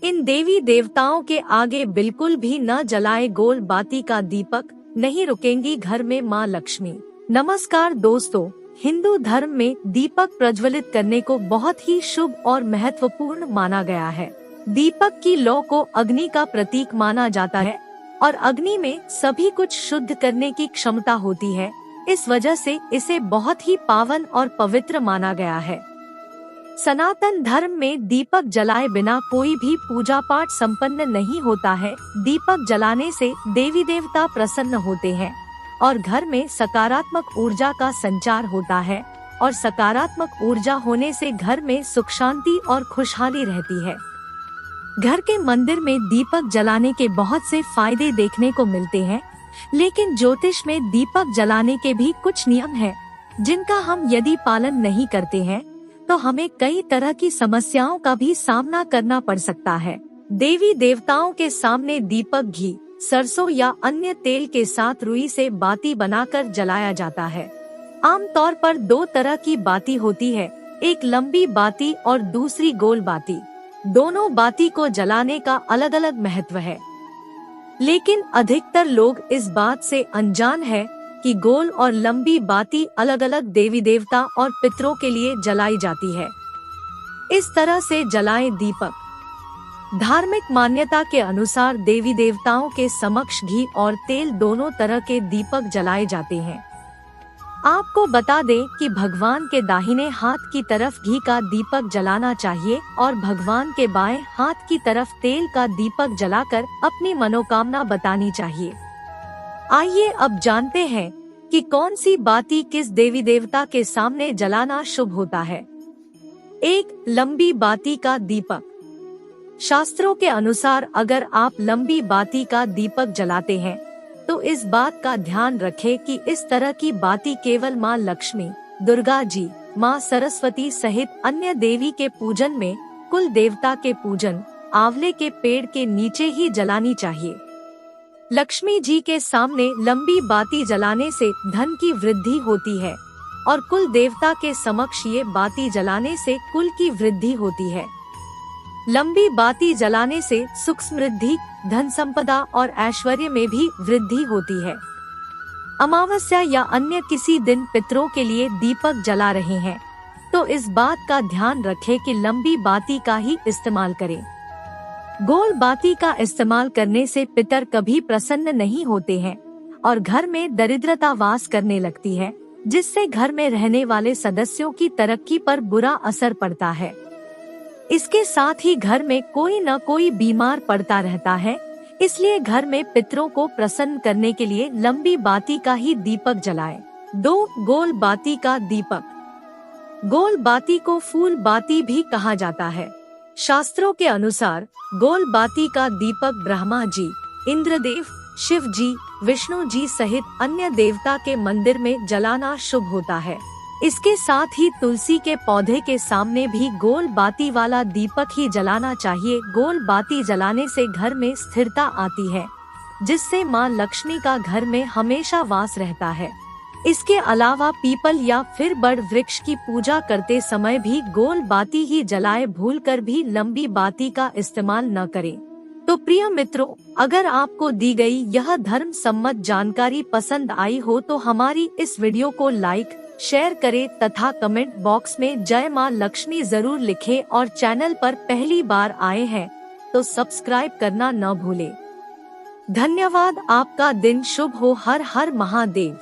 इन देवी देवताओं के आगे बिल्कुल भी न जलाए गोल बाती का दीपक, नहीं रुकेंगी घर में माँ लक्ष्मी। नमस्कार दोस्तों, हिंदू धर्म में दीपक प्रज्वलित करने को बहुत ही शुभ और महत्वपूर्ण माना गया है। दीपक की लौ को अग्नि का प्रतीक माना जाता है और अग्नि में सभी कुछ शुद्ध करने की क्षमता होती है। इस वजह से इसे बहुत ही पावन और पवित्र माना गया है। सनातन धर्म में दीपक जलाए बिना कोई भी पूजा पाठ संपन्न नहीं होता है। दीपक जलाने से देवी देवता प्रसन्न होते हैं और घर में सकारात्मक ऊर्जा का संचार होता है और सकारात्मक ऊर्जा होने से घर में सुख शांति और खुशहाली रहती है। घर के मंदिर में दीपक जलाने के बहुत से फायदे देखने को मिलते हैं, लेकिन ज्योतिष में दीपक जलाने के भी कुछ नियम हैं, जिनका हम यदि पालन नहीं करते हैं तो हमें कई तरह की समस्याओं का भी सामना करना पड़ सकता है। देवी देवताओं के सामने दीपक घी, सरसों या अन्य तेल के साथ रुई से बाती बनाकर जलाया जाता है। आमतौर पर दो तरह की बाती होती है, एक लंबी बाती और दूसरी गोल बाती। दोनों बाती को जलाने का अलग अलग महत्व है, लेकिन अधिकतर लोग इस बात से अनजान है कि गोल और लंबी बाती अलग अलग देवी देवता और पितरों के लिए जलाई जाती है। इस तरह से जलाएं दीपक। धार्मिक मान्यता के अनुसार देवी देवताओं के समक्ष घी और तेल दोनों तरह के दीपक जलाए जाते हैं। आपको बता दें कि भगवान के दाहिने हाथ की तरफ घी का दीपक जलाना चाहिए और भगवान के बाएं हाथ की तरफ तेल का दीपक जलाकर अपनी मनोकामना बतानी चाहिए। आइए अब जानते हैं कि कौन सी बाती किस देवी देवता के सामने जलाना शुभ होता है। एक, लंबी बाती का दीपक। शास्त्रों के अनुसार अगर आप लंबी बाती का दीपक जलाते हैं तो इस बात का ध्यान रखें कि इस तरह की बाती केवल माँ लक्ष्मी, दुर्गा जी, माँ सरस्वती सहित अन्य देवी के पूजन में, कुल देवता के पूजन, आंवले के पेड़ के नीचे ही जलानी चाहिए। लक्ष्मी जी के सामने लंबी बाती जलाने से धन की वृद्धि होती है और कुल देवता के समक्ष ये बाती जलाने से कुल की वृद्धि होती है। लंबी बाती जलाने से सुख समृद्धि, धन संपदा और ऐश्वर्य में भी वृद्धि होती है। अमावस्या या अन्य किसी दिन पितरों के लिए दीपक जला रहे हैं तो इस बात का ध्यान रखें कि लंबी बाती का ही इस्तेमाल करें। गोल बाती का इस्तेमाल करने से पितर कभी प्रसन्न नहीं होते हैं और घर में दरिद्रता वास करने लगती है, जिससे घर में रहने वाले सदस्यों की तरक्की पर बुरा असर पड़ता है। इसके साथ ही घर में कोई न कोई बीमार पड़ता रहता है, इसलिए घर में पितरों को प्रसन्न करने के लिए लंबी बाती का ही दीपक जलाएं। 2, गोल बाती का दीपक। गोल बाती को फूल बाती भी कहा जाता है। शास्त्रों के अनुसार गोल बाती का दीपक ब्रह्मा जी, इंद्रदेव, शिव जी, विष्णु जी सहित अन्य देवता के मंदिर में जलाना शुभ होता है। इसके साथ ही तुलसी के पौधे के सामने भी गोल बाती वाला दीपक ही जलाना चाहिए। गोल बाती जलाने से घर में स्थिरता आती है, जिससे माँ लक्ष्मी का घर में हमेशा वास रहता है। इसके अलावा पीपल या फिर बड़ वृक्ष की पूजा करते समय भी गोल बाती ही जलाए, भूलकर भी लंबी बाती का इस्तेमाल न करें। तो प्रिय मित्रों, अगर आपको दी गई यह धर्म सम्मत जानकारी पसंद आई हो तो हमारी इस वीडियो को लाइक, शेयर करें तथा कमेंट बॉक्स में जय माँ लक्ष्मी जरूर लिखें और चैनल पर पहली बार आए हैं तो सब्सक्राइब करना न भूलें। धन्यवाद। आपका दिन शुभ हो। हर हर महादेव।